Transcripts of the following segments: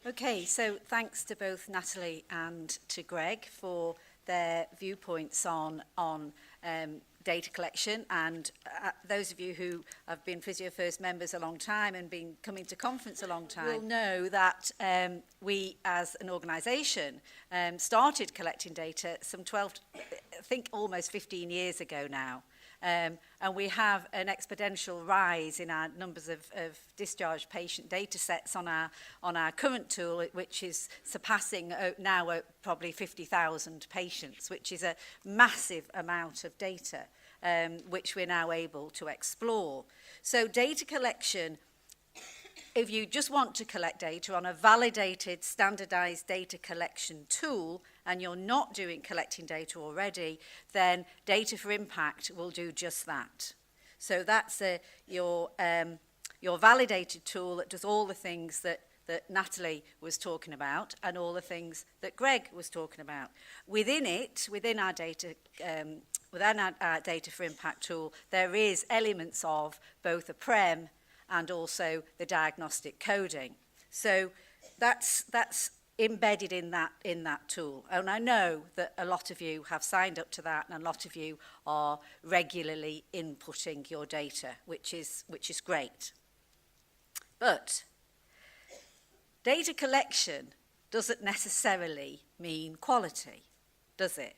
Okay, so thanks to both Natalie and to Greg for their viewpoints on data collection, and those of you who have been Physio First members a long time and been coming to conference a long time will know that we as an organisation started collecting data some 12, I think almost 15 years ago now. And we have an exponential rise in our numbers of discharged patient data sets on our current tool, which is surpassing now probably 50,000 patients, which is a massive amount of data, which we're now able to explore. So data collection, if you just want to collect data on a validated, standardized data collection tool, and you're not collecting data already, then Data for Impact will do just that. So that's your validated tool that does all the things that Natalie was talking about and all the things that Greg was talking about. Within our Data for Impact tool, there is elements of both a prem and also the diagnostic coding. So that's embedded in that tool. And I know that a lot of you have signed up to that, and a lot of you are regularly inputting your data, which is great. But data collection doesn't necessarily mean quality, does it?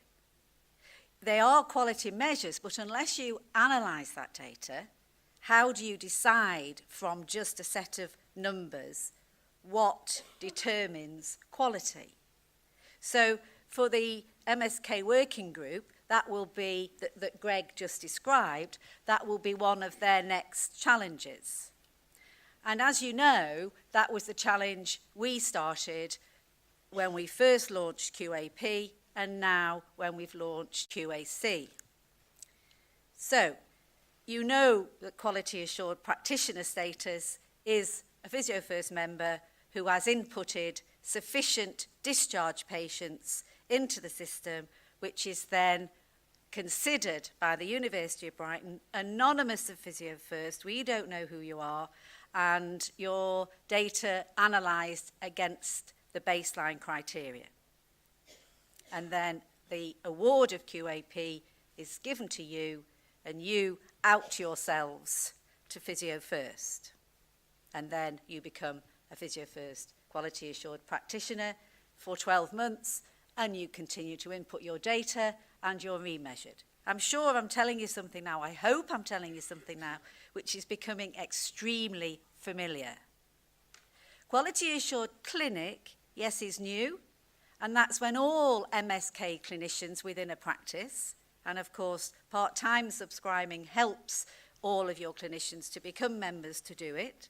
They are quality measures, but unless you analyse that data, how do you decide from just a set of numbers what determines quality? So for the MSK working group, that will be, that Greg just described, that will be one of their next challenges. And as you know, that was the challenge we started when we first launched QAP and now when we've launched QAC. So, you know that Quality Assured Practitioner status is a Physio First member who has inputted sufficient discharge patients into the system, which is then considered by the University of Brighton, anonymous of Physio First, we don't know who you are, and your data analysed against the baseline criteria. And then the award of QAP is given to you, and you out yourselves to Physio First. And then you become a Physio First Quality Assured Practitioner for 12 months, and you continue to input your data and you're remeasured. I'm sure I'm telling you something now, I hope I'm telling you something now, which is becoming extremely familiar. Quality Assured Clinic, yes, is new, and that's when all MSK clinicians within a practice, and of course part-time subscribing helps all of your clinicians to become members to do it,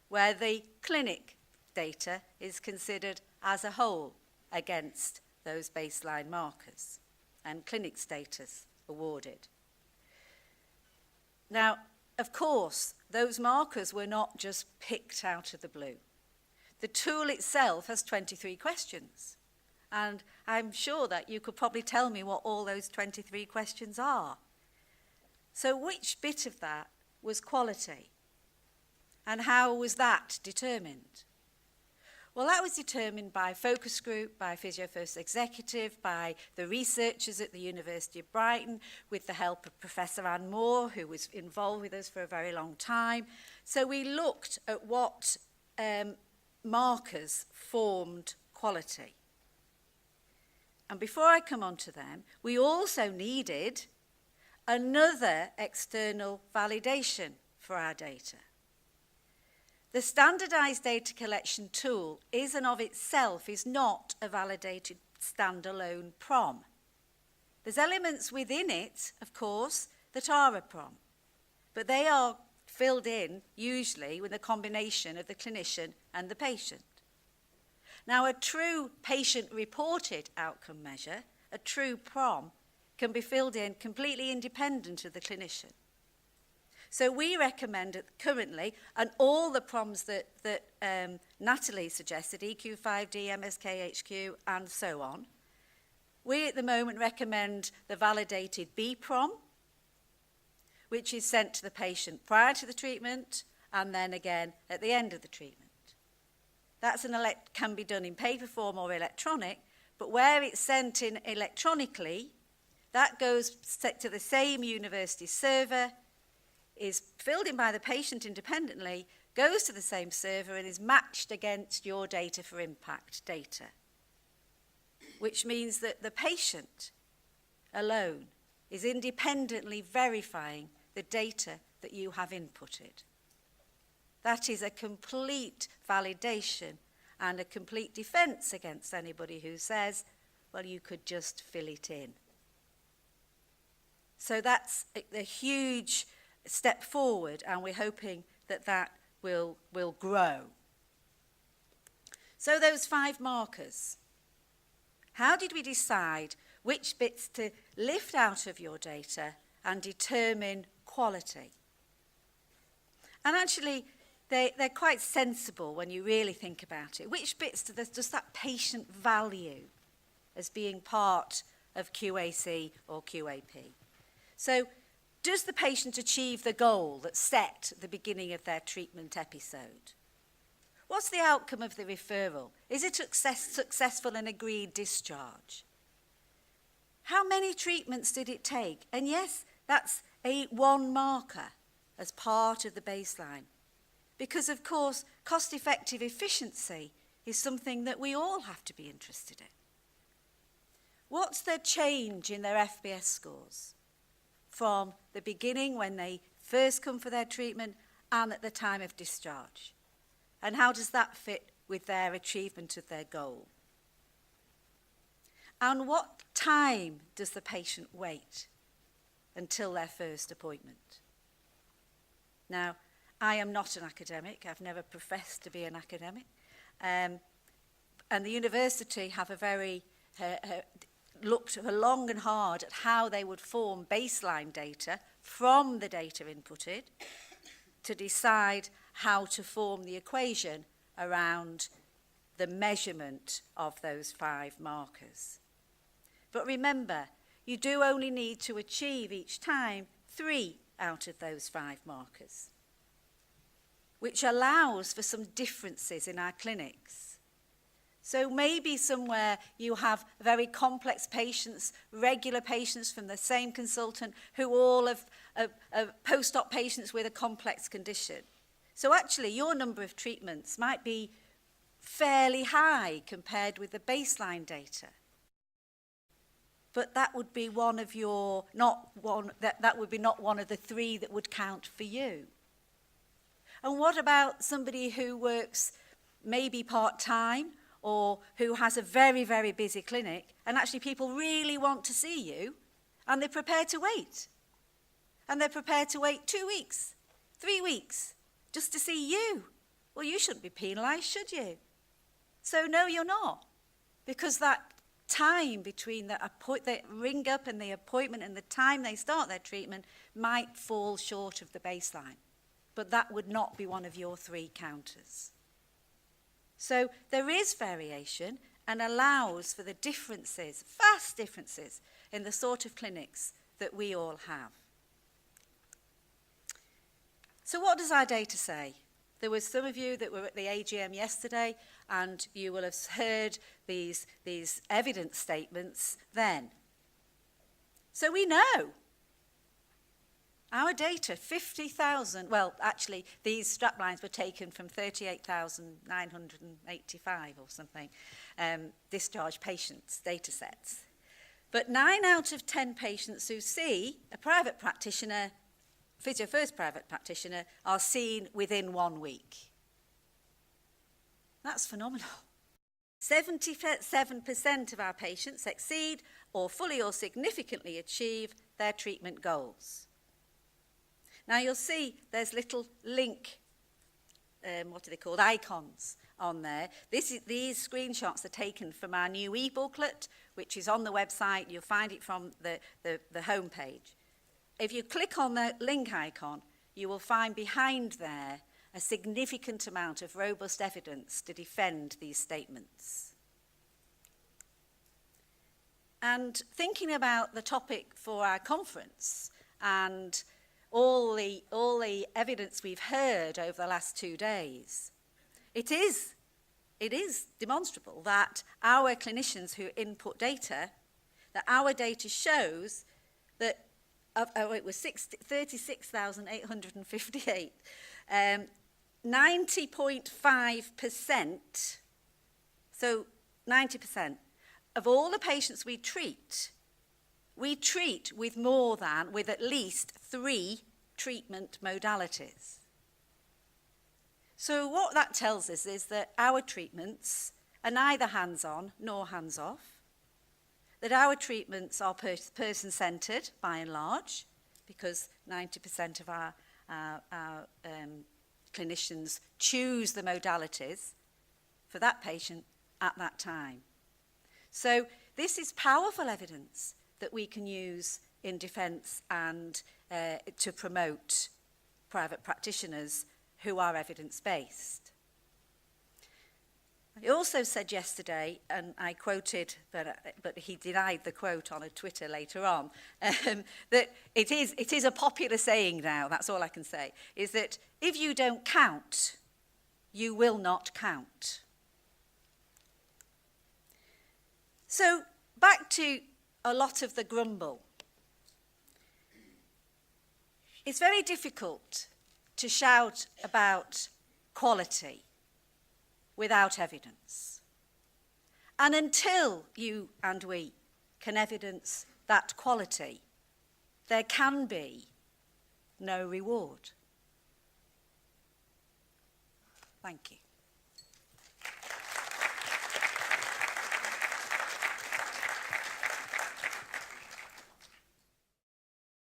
where the clinic data is considered as a whole against those baseline markers and clinic status awarded. Now, of course, those markers were not just picked out of the blue. The tool itself has 23 questions, and I'm sure that you could probably tell me what all those 23 questions are. So which bit of that was quality? And how was that determined? Well, that was determined by focus group, by Physio First Executive, by the researchers at the University of Brighton, with the help of Professor Anne Moore, who was involved with us for a very long time. So we looked at what markers formed quality. And before I come on to them, we also needed another external validation for our data. The standardized data collection tool is and of itself is not a validated standalone PROM. There's elements within it, of course, that are a PROM, but they are filled in usually with a combination of the clinician and the patient. Now, a true patient-reported outcome measure, a true PROM, can be filled in completely independent of the clinician. So we recommend it currently, and all the PROMs that Natalie suggested, EQ5D, MSKHQ, and so on, we at the moment recommend the validated B-PROM, which is sent to the patient prior to the treatment, and then again at the end of the treatment. can be done in paper form or electronic, but where it's sent in electronically, that goes to the same university server, is filled in by the patient independently, goes to the same server and is matched against your data for impact data, which means that the patient alone is independently verifying the data that you have inputted. That is a complete validation and a complete defense against anybody who says, well, you could just fill it in. So that's a huge step forward, and we're hoping that that will grow. So those 5 markers. How did we decide which bits to lift out of your data and determine quality? And actually, they're quite sensible when you really think about it. Which bits does that patient value as being part of QAC or QAP? So, does the patient achieve the goal that's set at the beginning of their treatment episode? What's the outcome of the referral? Is it successful and agreed discharge? How many treatments did it take? And yes, that's one marker as part of the baseline. Because, of course, cost-effective efficiency is something that we all have to be interested in. What's the change in their FBS scores from the beginning when they first come for their treatment and at the time of discharge? And how does that fit with their achievement of their goal? And what time does the patient wait until their first appointment? Now, I am not an academic. I've never professed to be an academic. And the university have looked long and hard at how they would form baseline data from the data inputted to decide how to form the equation around the measurement of those 5 markers. But remember, you do only need to achieve each time 3 out of those 5 markers, which allows for some differences in our clinics. So maybe somewhere you have very complex patients, regular patients from the same consultant who all have post-op patients with a complex condition. So actually your number of treatments might be fairly high compared with the baseline data. But that would be not one of the 3 that would count for you. And what about somebody who works maybe part-time or who has a very, very busy clinic, and actually people really want to see you, and they're prepared to wait? And they're prepared to wait 2 weeks, 3 weeks, just to see you. Well, you shouldn't be penalised, should you? So no, you're not. Because that time between the ring up and the appointment and the time they start their treatment might fall short of the baseline. But that would not be one of your 3 counters. So there is variation and allows for the differences, vast differences, in the sort of clinics that we all have. So what does our data say? There were some of you that were at the AGM yesterday, and you will have heard these evidence statements then. So we know. Our data, 50,000, well, actually, these strap lines were taken from 38,985 or something, discharged patients' data sets. But 9 out of 10 patients who see a private practitioner, Physio First private practitioner, are seen within 1 week. That's phenomenal. 77% of our patients exceed or fully or significantly achieve their treatment goals. Now you'll see there's little link, icons on there. These screenshots are taken from our new e-booklet, which is on the website. You'll find it from the homepage. If you click on the link icon, you will find behind there a significant amount of robust evidence to defend these statements. And thinking about the topic for our conference and all the evidence we've heard over the last 2 days, it is it is demonstrable that our clinicians who input data, that our data shows that it was 36,858, 90.5%, so 90% of all the patients we treat with with at least 3 treatment modalities. So what that tells us is that our treatments are neither hands-on nor hands-off, that our treatments are person-centred by and large, because 90% of our clinicians choose the modalities for that patient at that time. So this is powerful evidence that we can use in defence and to promote private practitioners who are evidence-based. He also said yesterday, and I quoted, but he denied the quote on a Twitter later on, that it is a popular saying now, that's all I can say, is that if you don't count, you will not count. So back to a lot of the grumble. It's very difficult to shout about quality without evidence. And until you and we can evidence that quality, there can be no reward. Thank you.